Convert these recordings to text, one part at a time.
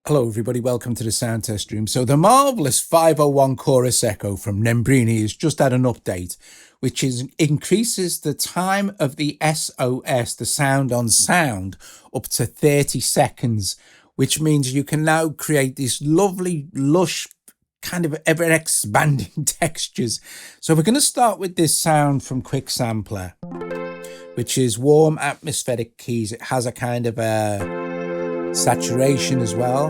Hello everybody, welcome to the sound test room. So the marvellous 501 chorus echo from Nembrini has just had an update, which increases the time of the SOS, the sound on sound, up to 30 seconds, which means you can now create these lovely, lush, kind of ever-expanding textures. So we're going to start with this sound from Quick Sampler, which is warm atmospheric keys. It has a kind of a saturation as well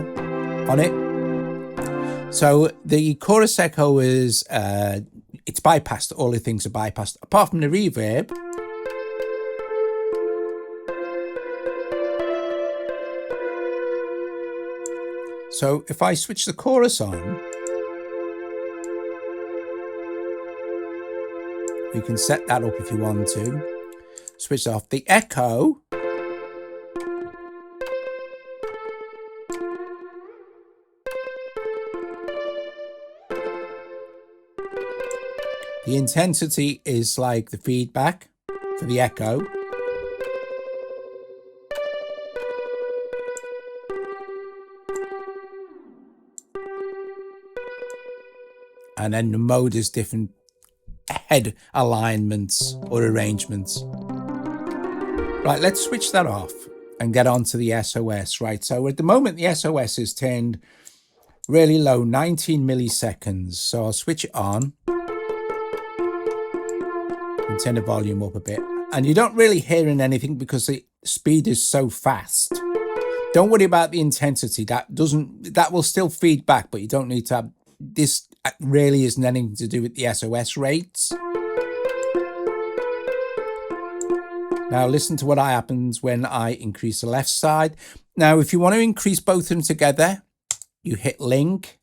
on it. So the chorus echo is it's bypassed. All the things are bypassed apart from the reverb. So if I switch the chorus on, you can set that up if you want to. Switch off the echo. The intensity is like the feedback for the echo. And then the mode is different head alignments or arrangements. Right, let's switch that off and get on to the SOS. Right, so at the moment the SOS is turned really low, 19 milliseconds. So I'll switch it on. And turn the volume up a bit, and you don't really hearing anything because the speed is so fast. Don't worry about the intensity. That will still feed back, but you don't need to have this. Really isn't anything to do with the SOS rates. Now listen to what happens when I increase the left side. Now if you want to increase both of them together, you hit link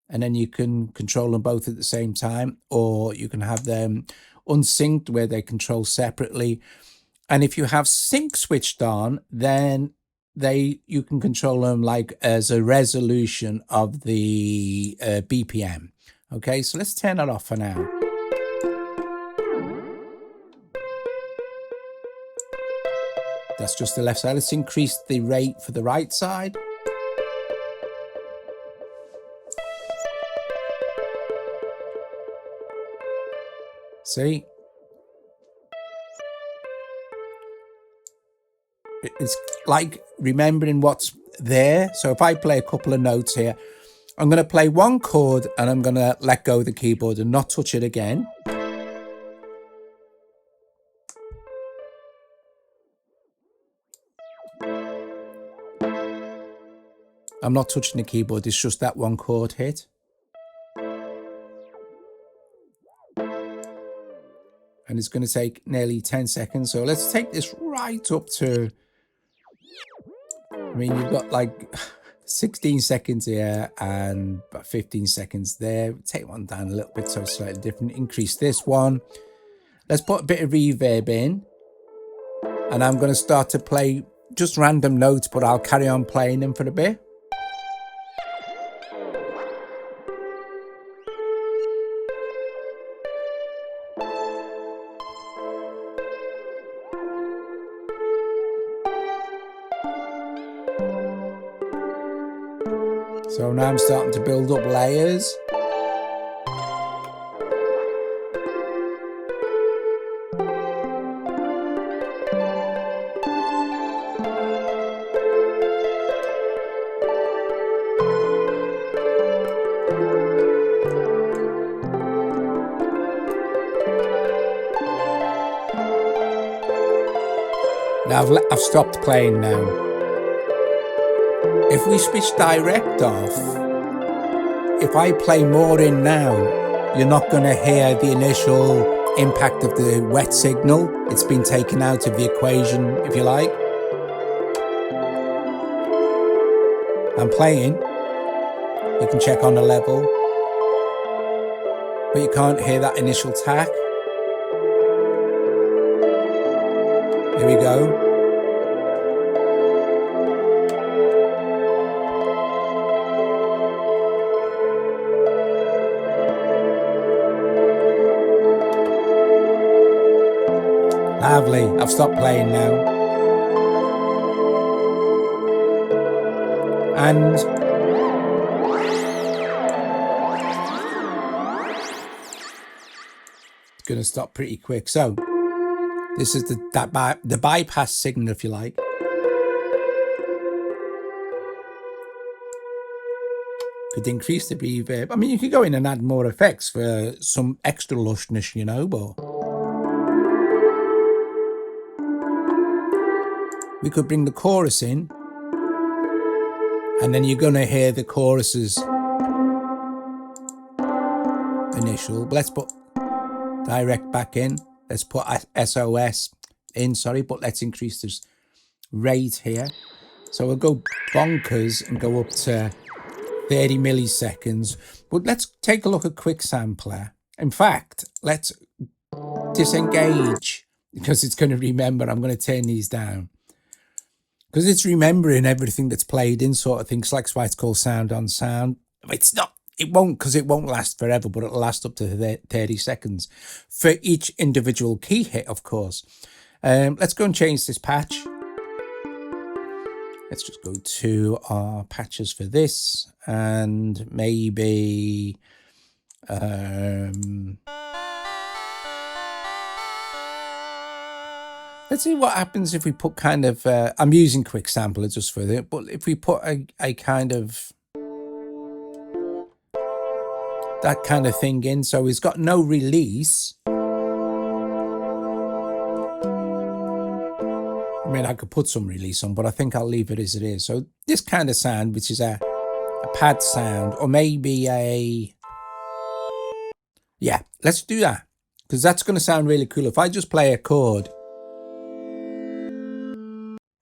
and then you can control them both at the same time, or you can have them unsynced where they control separately. And if you have sync switched on, then you can control them like as a resolution of the BPM. Okay, so let's turn that off for now. That's just the left side. Let's increase the rate for the right side. See? It's like remembering what's there. So if I play a couple of notes here, I'm going to play one chord and I'm going to let go of the keyboard and not touch it again. I'm not touching the keyboard, it's just that one chord hit. And it's going to take nearly 10 seconds. So let's take this right up to, I mean, you've got like 16 seconds here and about 15 seconds there. Take one down a little bit so it's slightly different. Increase this one. Let's put a bit of reverb in. And I'm going to start to play just random notes, but I'll carry on playing them for a bit. So now I'm starting to build up layers. Now I've stopped playing now. If we switch direct off, if I play more in now, you're not going to hear the initial impact of the wet signal. It's been taken out of the equation, if you like. I'm playing. You can check on the level. But you can't hear that initial tack. Here we go. Lovely. I've stopped playing now. And going to stop pretty quick. So this is the bypass signal, if you like. Could increase the reverb. I mean, you could go in and add more effects for some extra lushness, you know, but we could bring the chorus in, and then you're going to hear the chorus's initial. But let's put direct back in. Let's put SOS in, sorry, but let's increase this rate here. So we'll go bonkers and go up to 30 milliseconds. But let's take a look at Quick Sampler. In fact, let's disengage, because it's going to remember. I'm going to turn these down because it's remembering everything that's played in, sort of things. Like, why it's called sound on sound. It's not, it won't, because it won't last forever, but it'll last up to 30 seconds for each individual key hit, of course. Let's go and change this patch. Let's just go to our patches for this, and maybe let's see what happens if we put kind of I'm using Quick Sampler just for it, but if we put a kind of that kind of thing in, so it's got no release. I mean, I could put some release on, but I think I'll leave it as it is. So this kind of sound, which is a pad sound, or maybe yeah, let's do that, because that's going to sound really cool. If I just play a chord,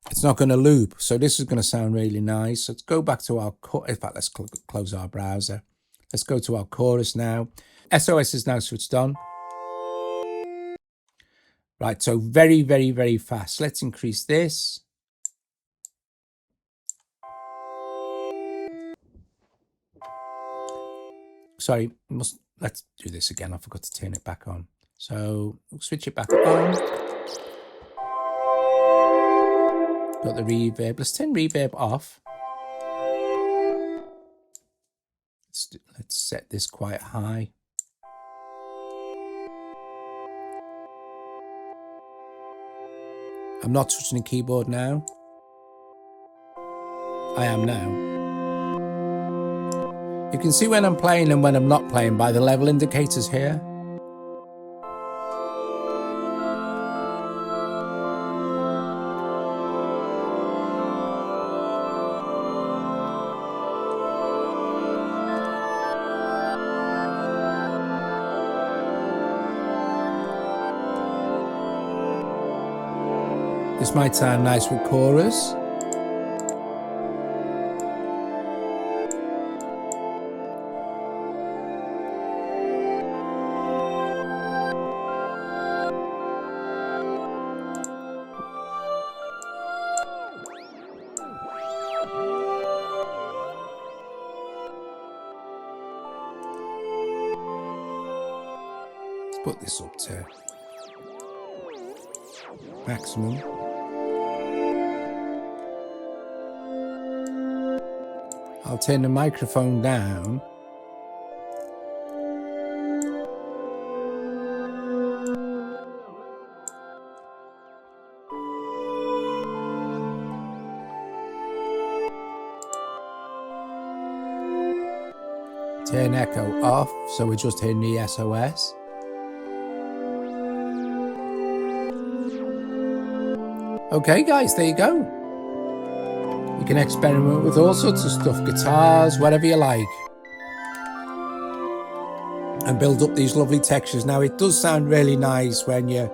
it's not going to loop. So this is going to sound really nice. Let's go back to our, in fact, let's close our browser. Let's go to our chorus now. SOS is now switched on. Right, so very, very, very fast. Let's increase this. Sorry, let's do this again. I forgot to turn it back on. So we'll switch it back on. Got the reverb. Let's turn reverb off. Let's set this quite high. I'm not touching the keyboard now. I am now. You can see when I'm playing and when I'm not playing by the level indicators here. This might sound nice with chorus. Let's put this up to maximum. I'll turn the microphone down. Turn echo off, so we're just hearing the SOS. Okay guys, there you go. You can experiment with all sorts of stuff, guitars, whatever you like, and build up these lovely textures. Now it does sound really nice when you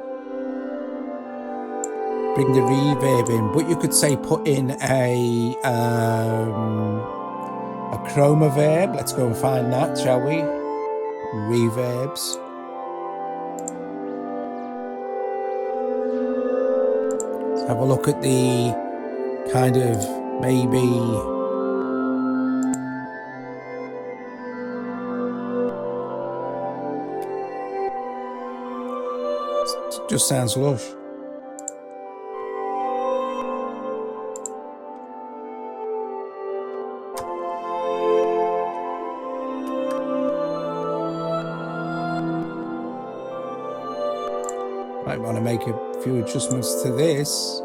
bring the reverb in, but you could say put in a chroma verb. Let's go and find that, shall we? Reverbs. Let's have a look at the kind of maybe it just sounds lush. to make a few adjustments to this.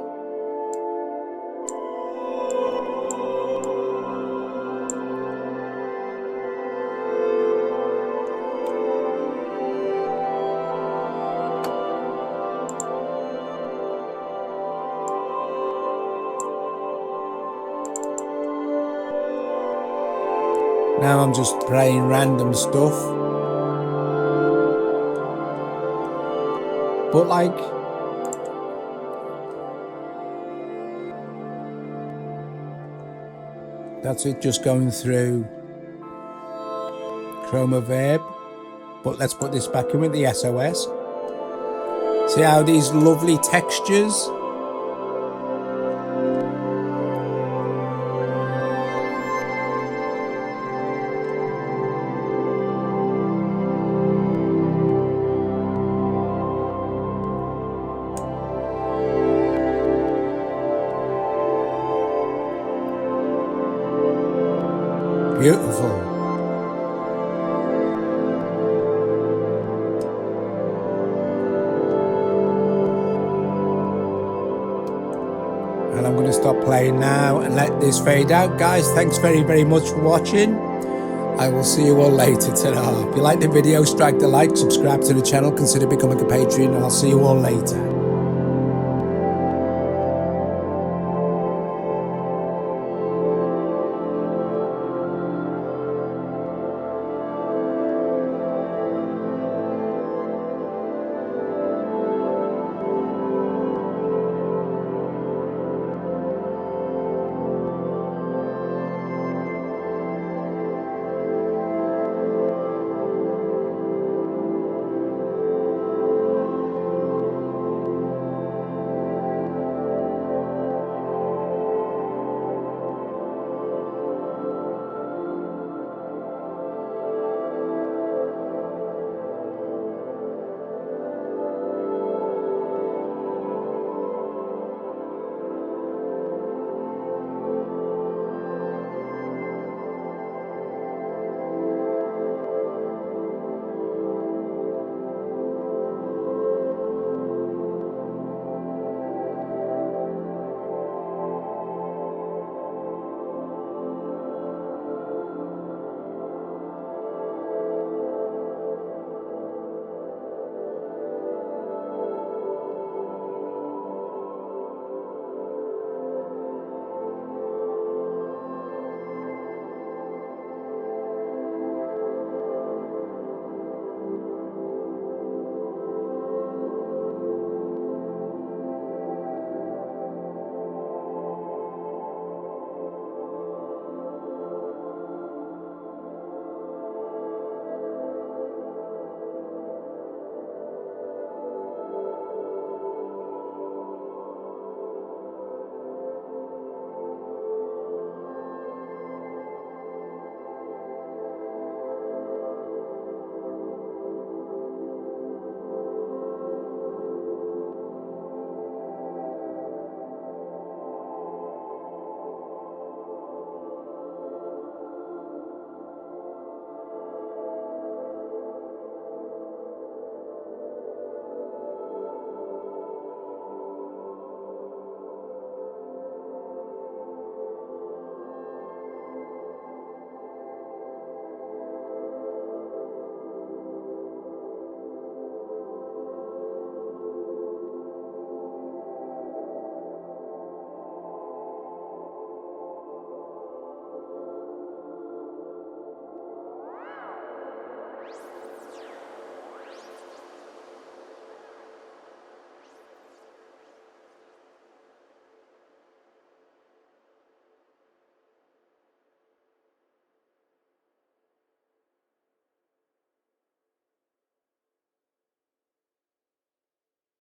Now I'm just playing random stuff. But like, that's it, just going through Chroma Verb. But let's put this back in with the SOS. See how these lovely textures. Beautiful. And I'm going to stop playing now and let this fade out. Guys, thanks very, very much for watching. I will see you all later. Ta-ra. If you like the video, strike the like, subscribe to the channel, consider becoming a Patreon, and I'll see you all later.